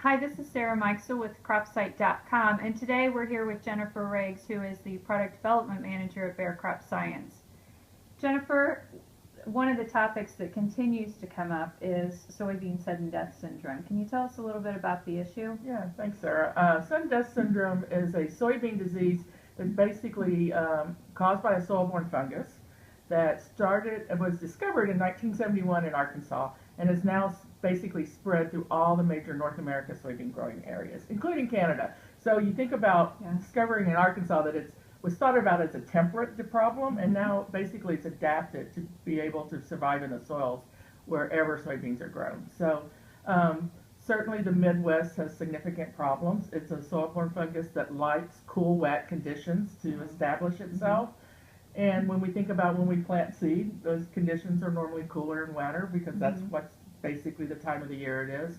Hi, this is Sarah Meixel with CropScience.com, and today we're here with Jennifer Riggs, who is the Product Development Manager at TheCropScience. Jennifer, one of the topics that continues to come up is soybean sudden death syndrome. Can you tell us a little bit about the issue? Yeah, thanks, Sarah. Sudden death syndrome is a soybean disease that's basically caused by a soil-borne fungus that was discovered in 1971 in Arkansas and is now basically spread through all the major North America soybean growing areas, including Canada. So you think about discovering in Arkansas that it was thought about as a temperate problem, and now basically it's adapted to be able to survive in the soils wherever soybeans are grown. So certainly the Midwest has significant problems. It's a soil-borne fungus that likes cool, wet conditions to establish itself. And when we think about when we plant seed, those conditions are normally cooler and wetter because that's what's basically the time of the year it is.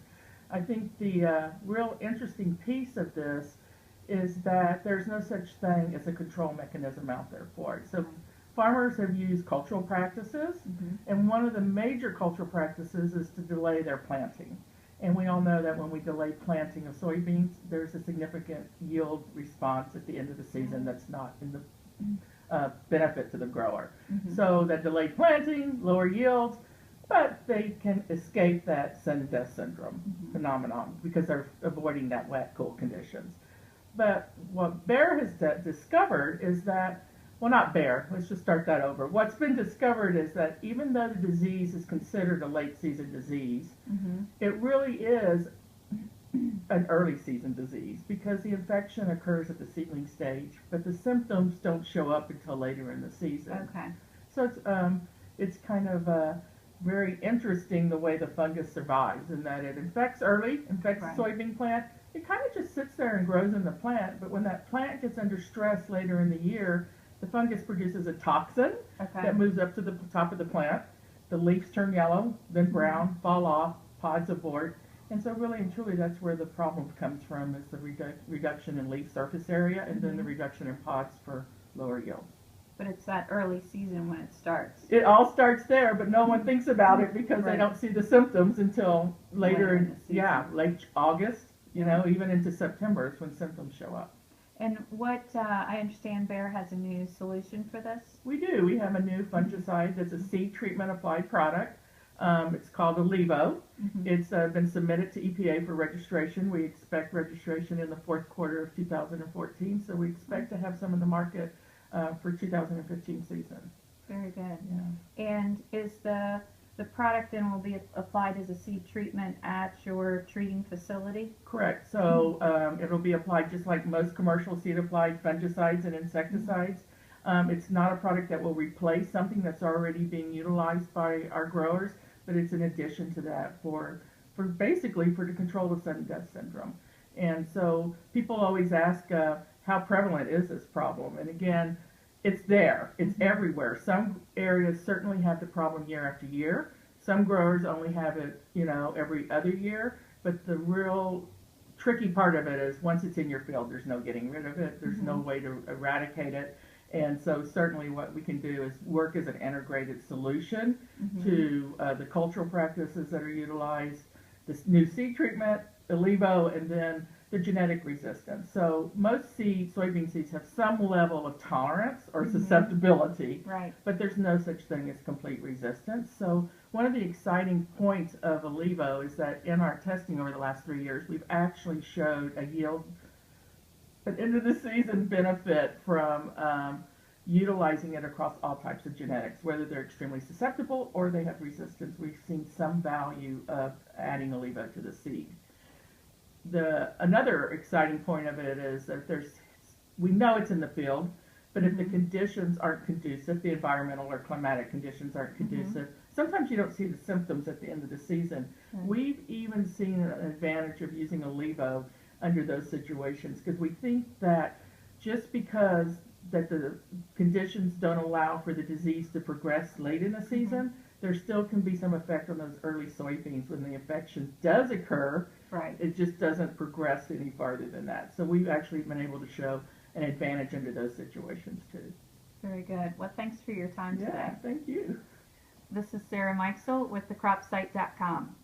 I think the real interesting piece of this is that there's no such thing as a control mechanism out there for it. So farmers have used cultural practices, and one of the major cultural practices is to delay their planting. And we all know that when we delay planting of soybeans, there's a significant yield response at the end of the season that's not in the benefit to the grower. So that delayed planting, lower yields, but they can escape that sudden death syndrome phenomenon because they're avoiding that wet, cool conditions. But what Bayer has discovered is that, well, not Bayer, let's just start that over. What's been discovered is that even though the disease is considered a late season disease, it really is an early season disease because the infection occurs at the seedling stage, but the symptoms don't show up until later in the season. Okay. So it's kind of very interesting the way the fungus survives in that it infects early, infects the soybean plant. It kind of just sits there and grows in the plant, but when that plant gets under stress later in the year, the fungus produces a toxin that moves up to the top of the plant. The leaves turn yellow, then brown, fall off, pods abort. And so really and truly that's where the problem comes from, is the reduction in leaf surface area and then the reduction in pods for lower yield. But it's that early season when it starts. It all starts there, but no one thinks about it because they don't see the symptoms until later in the season. Late August, you know, even into September is when symptoms show up. And what, I understand Bayer has a new solution for this? We do. We have a new fungicide that's a seed treatment applied product. It's called Alivo. It's been submitted to EPA for registration. We expect registration in the fourth quarter of 2014, so we expect to have some in the market for 2015 season. Very good. Yeah. And is the product then will be applied as a seed treatment at your treating facility? Correct. So it'll be applied just like most commercial seed applied fungicides and insecticides. It's not a product that will replace something that's already being utilized by our growers, but it's in addition to that for basically for the control of sudden death syndrome. And so people always ask how prevalent is this problem? And again, it's there. It's everywhere. Some areas certainly have the problem year after year. Some growers only have it, you know, every other year. But the real tricky part of it is once it's in your field, there's no getting rid of it. There's no way to eradicate it. And so certainly what we can do is work as an integrated solution to the cultural practices that are utilized, this new seed treatment, Alivo, and then the genetic resistance. So most soybean seeds have some level of tolerance or susceptibility, but there's no such thing as complete resistance. So one of the exciting points of Alivo is that in our testing over the last 3 years, we've actually showed a yield at the end of the season benefit from utilizing it across all types of genetics, whether they're extremely susceptible or they have resistance. We've seen some value of adding Alivo to the seed. Another exciting point of it is that we know it's in the field, but if the conditions aren't conducive, the environmental or climatic conditions aren't conducive, sometimes you don't see the symptoms at the end of the season. We've even seen an advantage of using Alivo under those situations because we think that just because that the conditions don't allow for the disease to progress late in the season, there still can be some effect on those early soybeans when the infection does occur. It just doesn't progress any farther than that. So we've actually been able to show an advantage under those situations too. Very good. Well, thanks for your time today. Yeah, thank you. This is Sarah Meixel with TheCropSite.com.